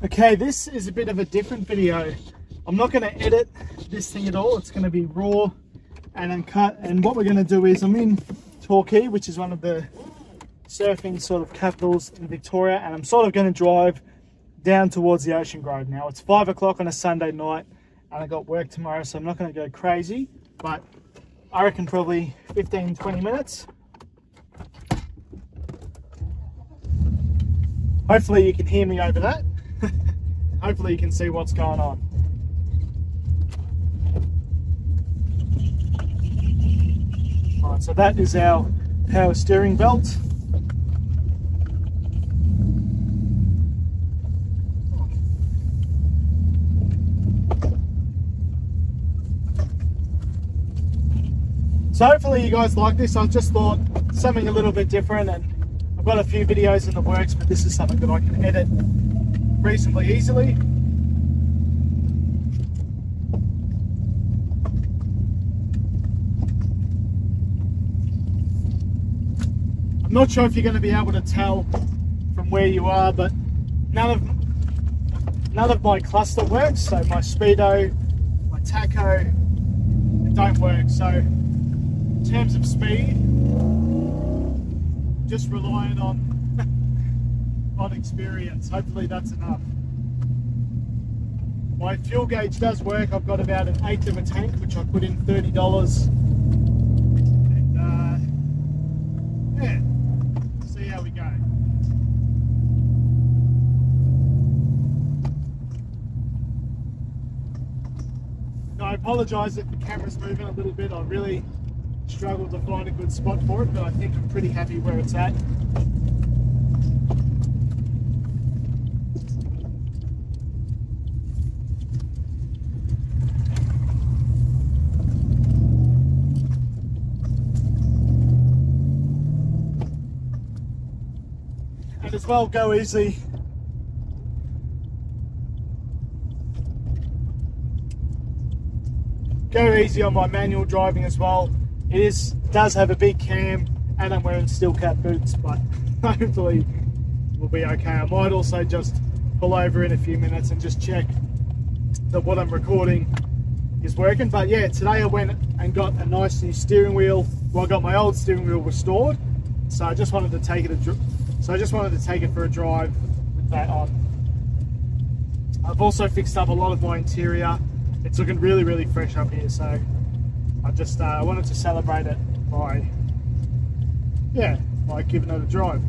Okay, this is a bit of a different video. I'm not going to edit this thing at all. It's going to be raw and uncut. And what we're going to do is, I'm in Torquay, which is one of the surfing sort of capitals in Victoria, and I'm sort of going to drive down towards the Ocean Grove now. It's 5 o'clock on a Sunday night and I got work tomorrow, so I'm not going to go crazy, but I reckon probably 15-20 minutes. Hopefully you can hear me over that. Hopefully you can see what's going on. Alright, so that is our power steering belt. So hopefully you guys like this. I just thought something a little bit different, and I've got a few videos in the works, but this is something that I can edit reasonably easily. I'm not sure if you're going to be able to tell from where you are, but none of my cluster works. So my speedo, my tacho, it don't work. So in terms of speed, just relying on experience. Hopefully that's enough. My fuel gauge does work. I've got about 1/8 of a tank, which I put in $30. And yeah, see how we go. Now, I apologise if the camera's moving a little bit. I really struggled to find a good spot for it, but I think I'm pretty happy where it's at. And as well, go easy. Go easy on my manual driving as well. It does have a big cam, and I'm wearing steel cap boots, but hopefully we'll be okay. I might also just pull over in a few minutes and just check that what I'm recording is working. But yeah, today I went and got a nice new steering wheel. Well, I got my old steering wheel restored, so I just wanted to take it for a drive with that on. I've also fixed up a lot of my interior. It's looking really, really fresh up here, so I wanted to celebrate it by giving it a drive.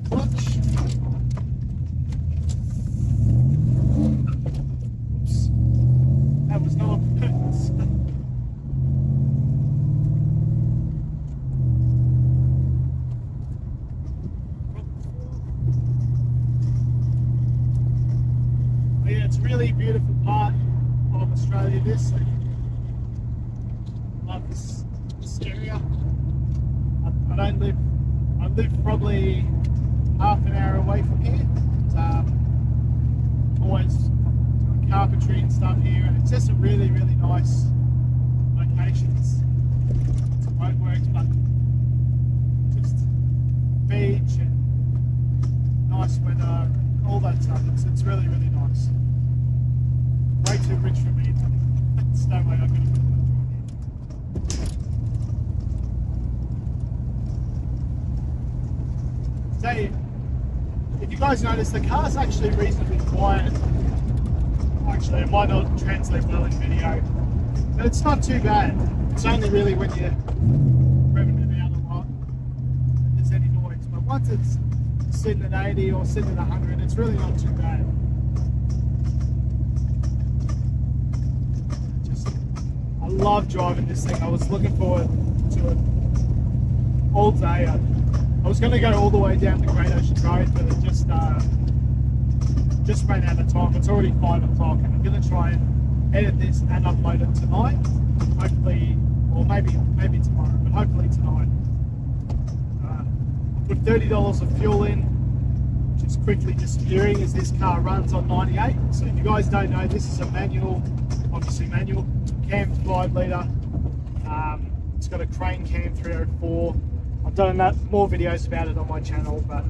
Clutch. Oops. That was not on purpose. Yeah, it's a really beautiful part of Australia, this. I love this area. I live probably half an hour away from here. It's, always doing carpentry and stuff here, and it's just a really, really nice location. It's roadworks, but just beach and nice weather, all that stuff. It's really, really nice. Way too rich for me. There's no way I'm going to put it on here. So, if you guys notice, the car's actually reasonably quiet. Actually, it might not translate well in video, but it's not too bad. It's only really when you're revving it out a lot that there's any noise. But once it's sitting at 80 or sitting at 100, it's really not too bad. I love driving this thing. I was looking forward to it all day. I was going to go all the way down the Great Ocean Road, but it just ran out of time. It's already 5 o'clock, and I'm going to try and edit this and upload it tonight. Hopefully, or maybe tomorrow, but hopefully tonight. I put $30 of fuel in, which is quickly disappearing as this car runs on 98. So if you guys don't know, this is a manual, obviously manual. Cam 5 litre. It's got a Crane Cam 304. I've done more videos about it on my channel, but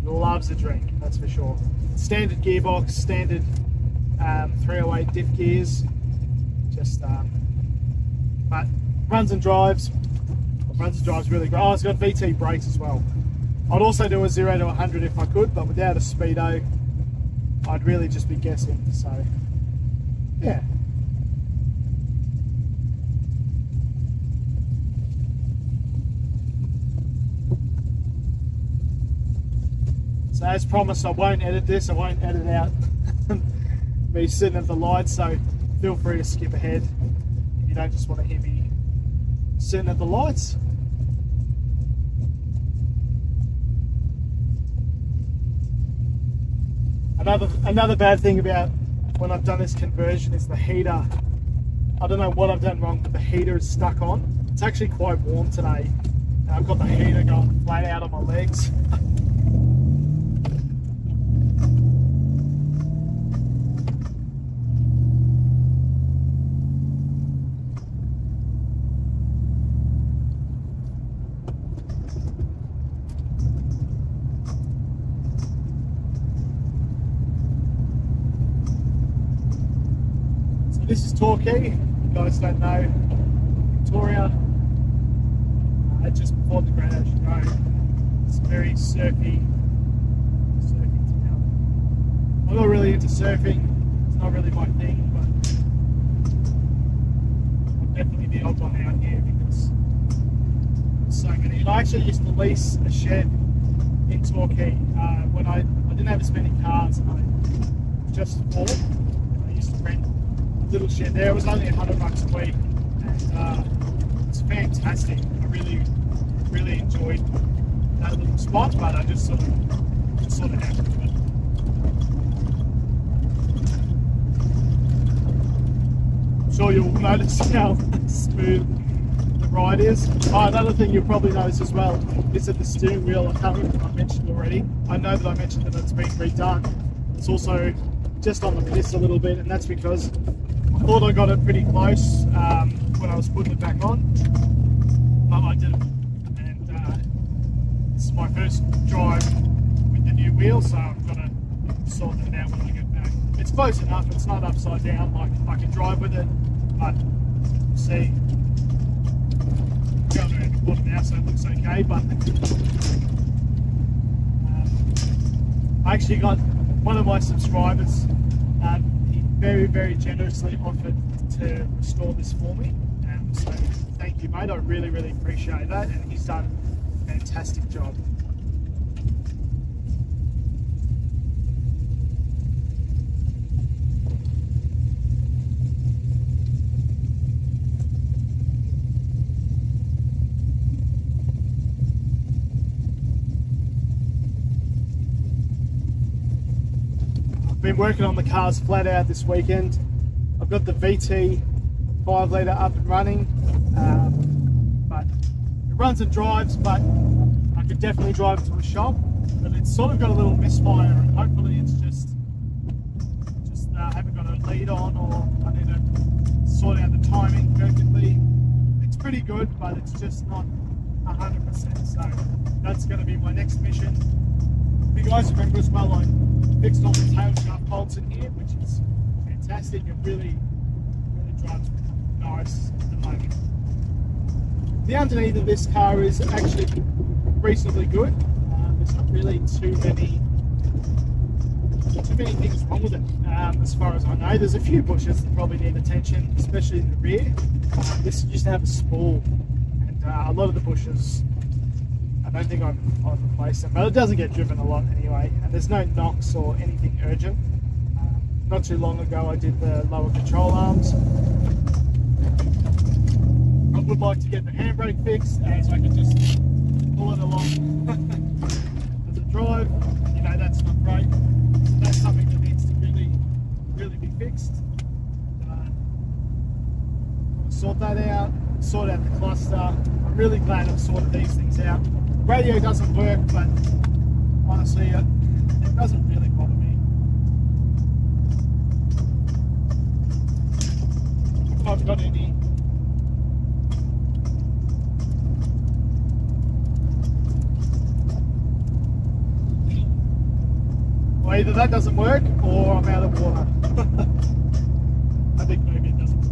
loves a drink, that's for sure. Standard gearbox, standard 308 diff gears, just but runs and drives really great. Oh, it's got VT brakes as well. I'd also do a 0 to 100 if I could, but without a speedo I'd really just be guessing, so yeah. So as promised, I won't edit this, I won't edit out me sitting at the lights, so feel free to skip ahead if you don't just want to hear me sitting at the lights. Another bad thing about when I've done this conversion is the heater. I don't know what I've done wrong, but the heater is stuck on. It's actually quite warm today. I've got the heater going flat out on my legs. This is Torquay, you guys don't know, Victoria, just before the Great Ocean Road. It's a very surfy town. I'm not really into surfing, it's not really my thing, but I'm definitely the odd one out here because there's so many. And I actually used to lease a shed in Torquay when I didn't have as many cars and I was just 4, and I used to rent little shed there. It was only $100 a week, and it's fantastic. I really enjoyed that little spot, but I just sort of have to do it. I'm sure you'll notice how smooth the ride is. Another thing you'll probably notice as well is that the steering wheel, I can't remember if I mentioned already. I know that I mentioned that it's been redone. It's also just on the piss a little bit, and that's because I thought I got it pretty close when I was putting it back on, but I didn't. And this is my first drive with the new wheel, so I've got to sort that out when I get back. It's close enough, it's not upside down, like I can drive with it, but we'll see. I'm going around the corner now, so it looks okay, but I actually got one of my subscribers, very generously offered to restore this for me, so thank you, mate. I really appreciate that, and he's done a fantastic job. Been working on the cars flat out this weekend. I've got the VT 5 litre up and running, but it runs and drives, but I could definitely drive it to a shop, but it's sort of got a little misfire, and hopefully it's just I haven't got a lead on, or I need to sort out the timing perfectly. It's pretty good, but it's just not 100%, so that's going to be my next mission. If you guys remember as well, I fixed all the tail shaft bolts in here, which is fantastic. It really drives nice at the moment. The underneath of this car is actually reasonably good. There's not really too many things wrong with it, as far as I know. There's a few bushes that probably need attention, especially in the rear. This used to have a spool, and a lot of the bushes, I don't think I've replaced them, but it doesn't get driven a lot anyway, and there's no knocks or anything urgent. Not too long ago I did the lower control arms. I would like to get the handbrake fixed, so I can just pull it along as a drive. You know, that's not great. So that's something that needs to really be fixed. Sort that out, sort out the cluster. I'm really glad I've sorted these things out. Radio doesn't work, but honestly, it doesn't really bother me. If I've got any either that doesn't work or I'm out of water. I think maybe it doesn't work.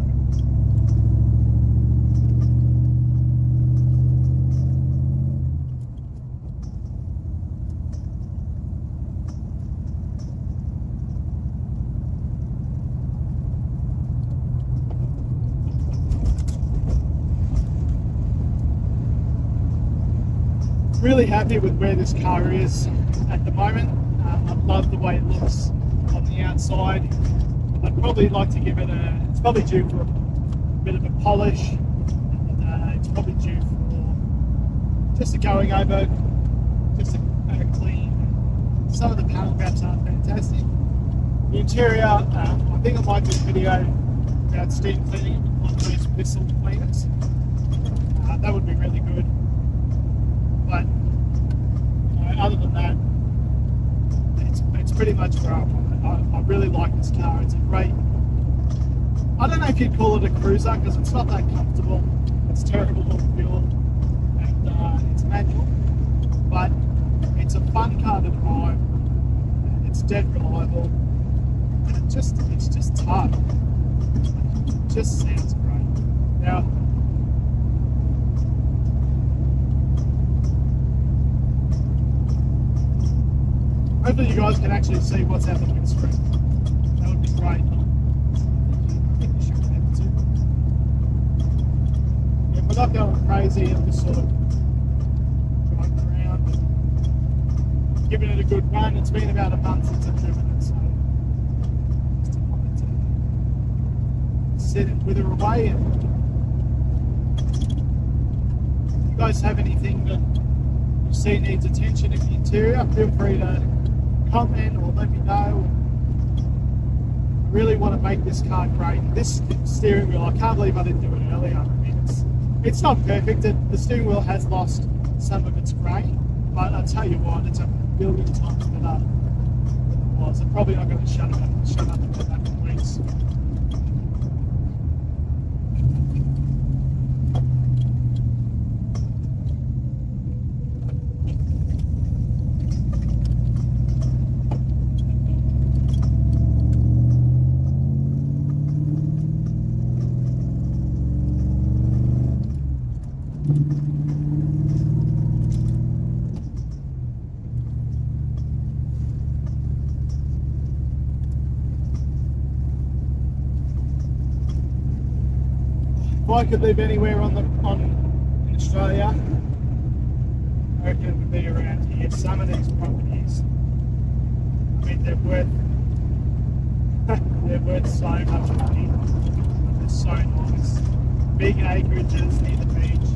Really happy with where this car is at the moment. I love the way it looks on the outside. I'd probably like to give it it's probably due for a bit of a polish. And, it's probably due for just a going over, just a clean. Some of the panel wraps aren't fantastic. The interior, I think I might do a video about steam cleaning it with one of those whistle cleaners. That would be really good. But other than that, it's pretty much where I'm on it. I really like this car. It's a great. I don't know if you'd call it a cruiser because it's not that comfortable. It's terrible on fuel, and it's manual. But it's a fun car to drive. It's dead reliable, and it's just tough. It just sounds great. Now. Hopefully you guys can actually see what's out the windscreen. That would be great. I think you should be able to. Yeah, we're not going crazy and just sort of driving around and giving it a good run. It's been about a month since I've driven it, so just wanted to sit and wither away. And if you guys have anything that you see needs attention in the interior, feel free to comment or let me know. I really want to make this car great. This steering wheel, I can't believe I didn't do it earlier. I mean, it's not perfect. The steering wheel has lost some of its grain, but I'll tell you what, it's a billion times better than it was. I'm probably not going to shut up and put that in weeks. If I could live anywhere in Australia, I reckon it would be around here. Some of these properties, I mean, they're worth so much money. They're so nice. Big acreages near the beach.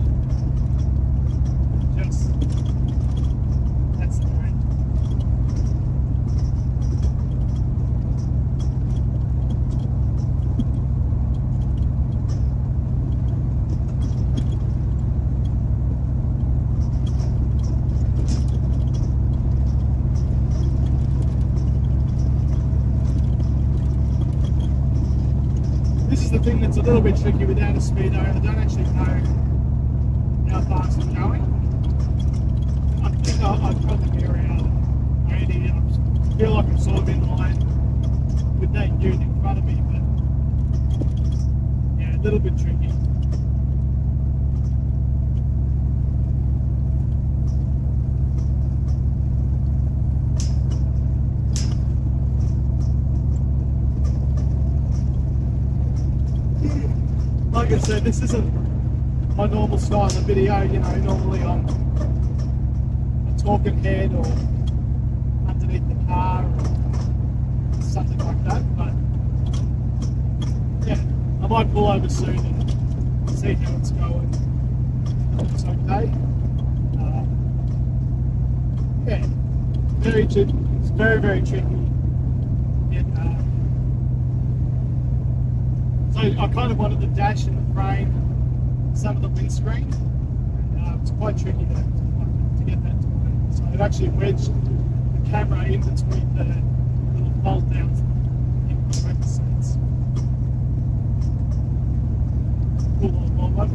Just, that's the way. This is the thing that's a little bit tricky without a speedo. I don't actually know how fast I'm going. I think I'd probably be around 80. I feel like I'm sort of in line with that unit in front of me, but yeah, a little bit tricky. Like I said, this isn't my normal style of video. You know, normally I'm a talking head or underneath the car or something like that. But yeah, I might pull over soon and see how it's going. It's okay. Yeah, it's very, very tricky. So I kind of wanted the dash and the frame, some of the windscreen, and it's quite tricky to get that to work. So I've actually wedged the camera in between the little fold downs in between the seats. Cool little Volvo.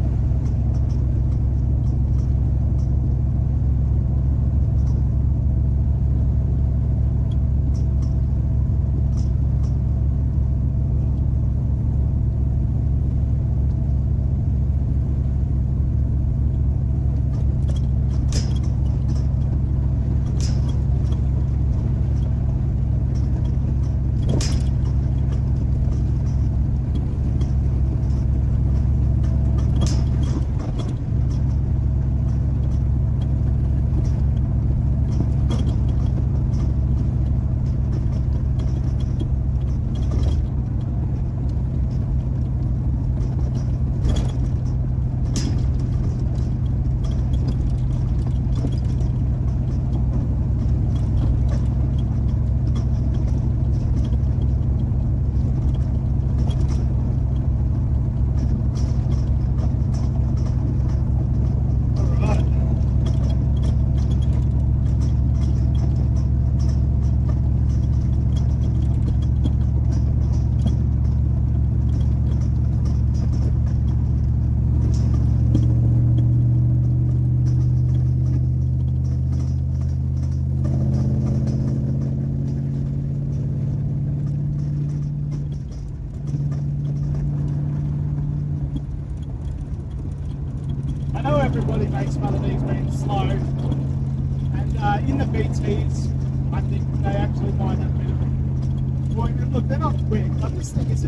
in the BTs, I think they actually might have a bit of and look, they're not quick. I just think it's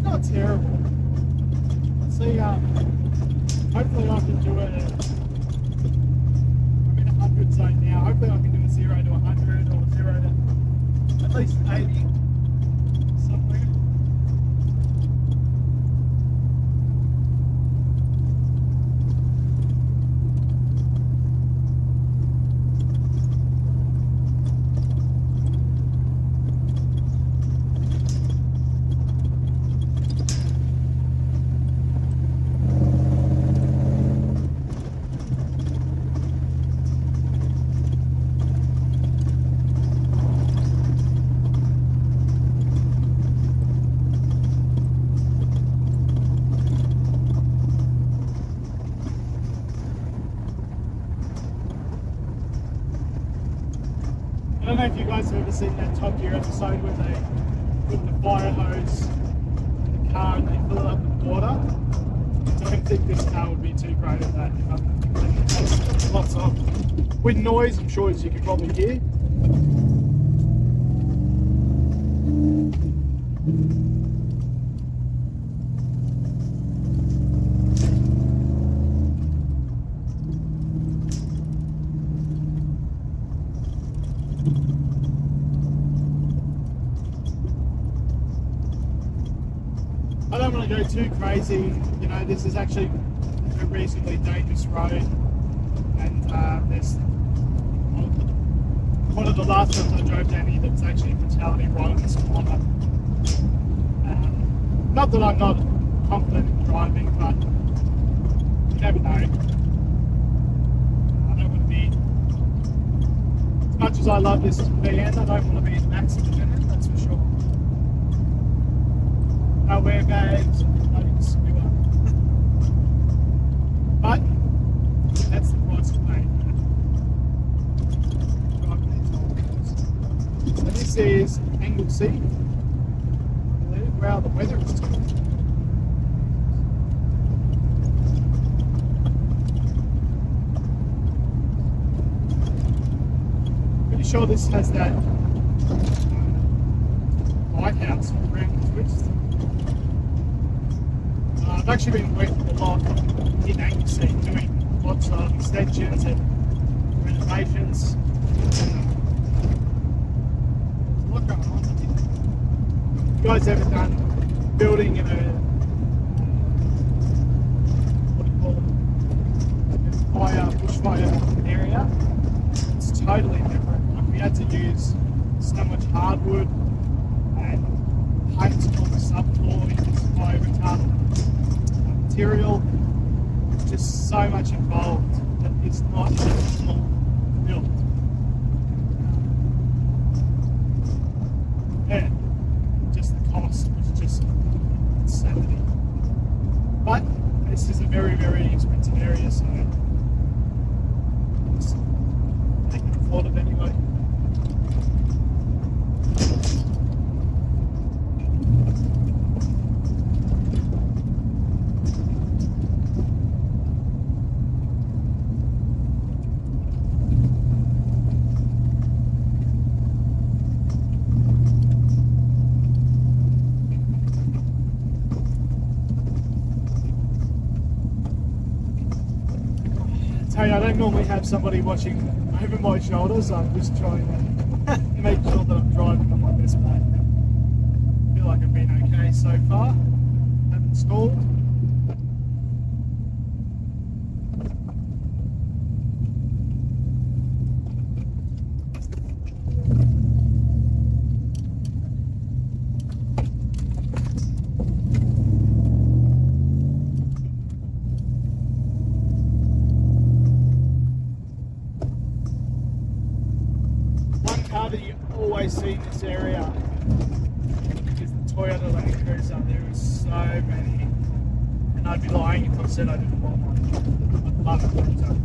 not terrible. Let's see, hopefully I can do it. I'm in 100 zone now. Hopefully I can do a 0 to 100 or 0 to at least 80 somewhere. I don't know if you guys have ever seen that Top Gear episode where they put the fire hose in the car and they fill it up with water. I don't think this car would be too great at that. Lots of wind noise, I'm sure, as you can probably hear. I don't want to go too crazy, you know, this is actually a reasonably dangerous road, and there's one of the last times I drove down here that's actually a fatality right on this corner. Not that I'm not confident in driving, but you never know. I don't want to be, as much as I love this VN, I don't want to be an accident in it, that's for sure. No airbags, no skewer. But that's the price of paying. So this is Anglesea, I believe. Wow, the weather is good. Pretty sure this has that lighthouse around the twist. I've actually been working a lot in Anglesea, doing lots of extensions and renovations. There's a lot going on. You guys ever done building in a, what do you call it, bushfire area? It's totally different. Like, we had to use so much hardwood and paint on the subfloor, use fire retardant material. Just so much involved that it's not a small build. Yeah, just the cost was just insanity. But this is a very, very expensive area, so they can afford it anyway. Hey, I don't normally have somebody watching over my shoulders, so I'm just trying to make sure that I'm driving on my best mate. I feel like I've been okay so far. Haven't stalled. That you always see in this area is the Toyota Land Cruiser. There is so many, and I'd be lying if I said I didn't want one. I love a Cruiser.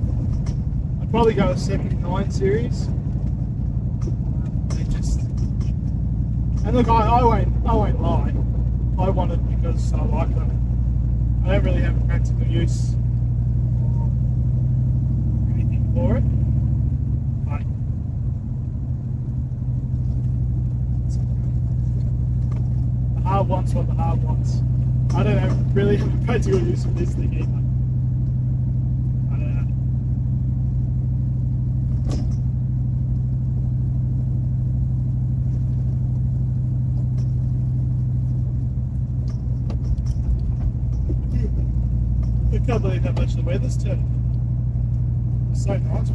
I'd probably go a 79 series. They just, and look, I won't lie. I want it because I like them. I don't really have a practical use or anything for it. watts. I don't have really have a practical use for this thing either. I don't know. I can't believe how much the weather's turned. It's so nice.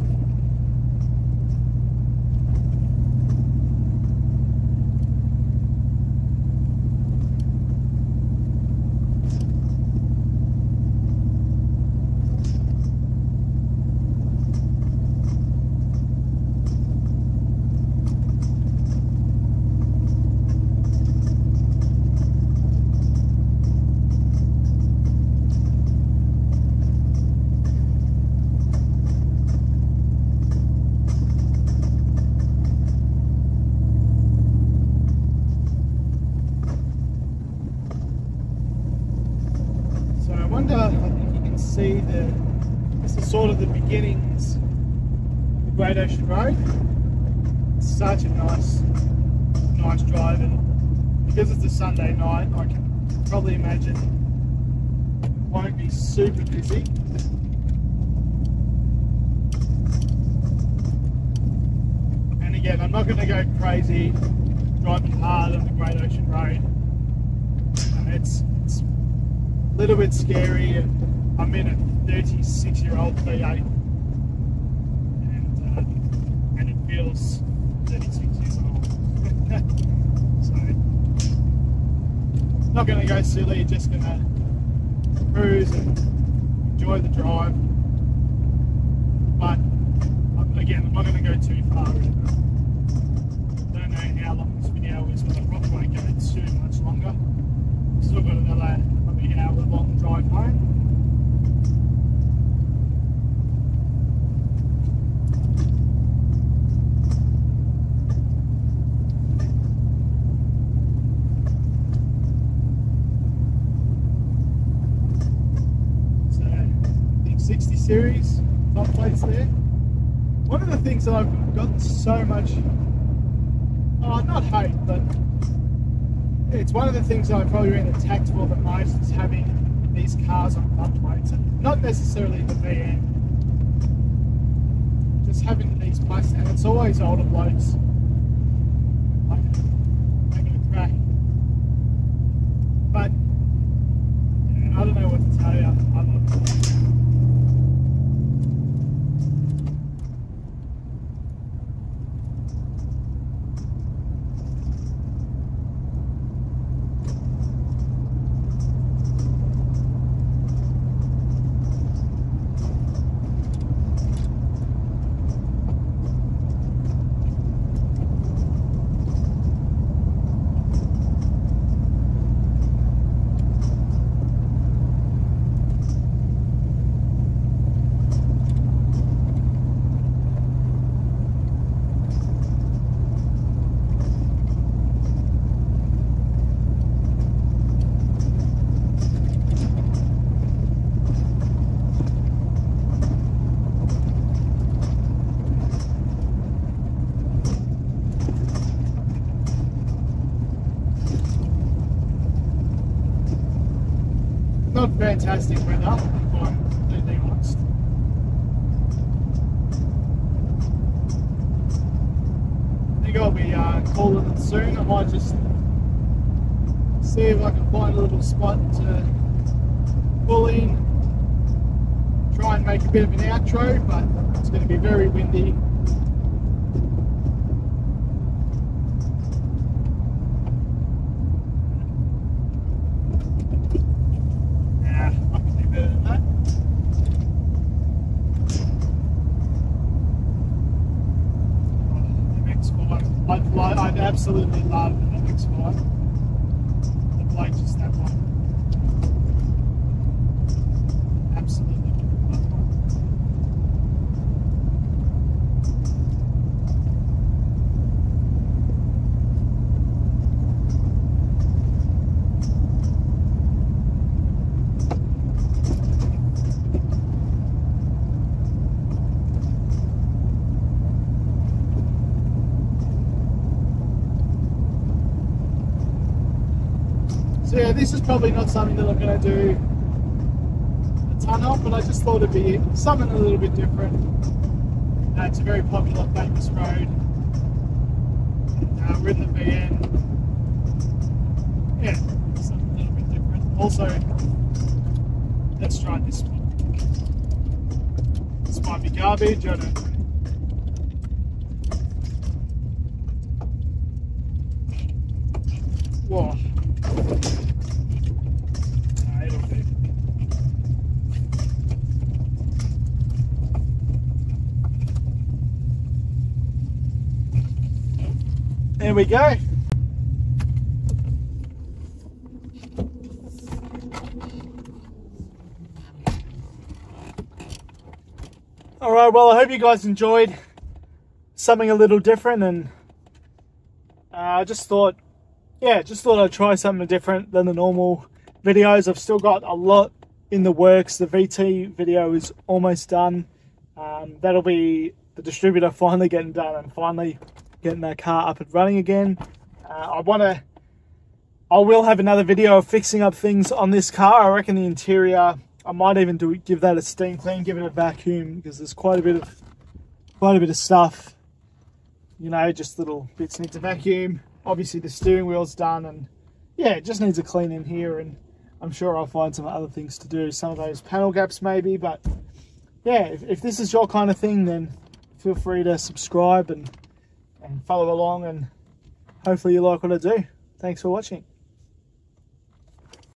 I think you can see this is sort of the beginnings of the Great Ocean Road. It's such a nice drive, and because it's a Sunday night, I can probably imagine it won't be super busy. And again, I'm not going to go crazy driving hard on the Great Ocean Road. It's a little bit scary, and I'm in a 36-year-old V8, and it feels 36 years old. So, not going to go silly, just going to cruise and enjoy the drive. But again, I'm not going to go too far. I don't know how long this video is, but I probably won't go too much longer. I've still got another hour-long drive home. So, big 60 series, top plates there. One of the things that I've gotten so much, not hate, but it's one of the things that I've probably been attacked for the most is having these cars on butt plates, and not necessarily the VM, just having these plates, and it's always older blokes like making a crack. But yeah, I don't know what to tell you. I love it. Not fantastic weather, if I'm completely honest. I think I'll be calling it soon. I might just see if I can find a little spot to pull in, try and make a bit of an outro, but it's going to be very windy. I'd absolutely love an MX-5. The Blake just that one. Absolutely love one. So yeah, this is probably not something that I'm going to do a ton of, but I just thought it'd be something a little bit different. It's a very popular, famous road. We're in the VN. Yeah, something a little bit different. Also, let's try this one. This might be garbage, I don't know. Whoa. It'll do. There we go. Alright, well, I hope you guys enjoyed something a little different, and I just thought I'd try something different than the normal videos. I've still got a lot in the works. The VT video is almost done. That'll be the distributor finally getting done and finally getting that car up and running again. I will have another video of fixing up things on this car. I reckon the interior, I might even give that a steam clean, give it a vacuum, because there's quite a bit of stuff. You know, just little bits need to vacuum. Obviously the steering wheel's done, and yeah, it just needs a clean in here, and I'm sure I'll find some other things to do. Some of those panel gaps maybe, but yeah, if this is your kind of thing, then feel free to subscribe and follow along, and hopefully you like what I do. Thanks for watching.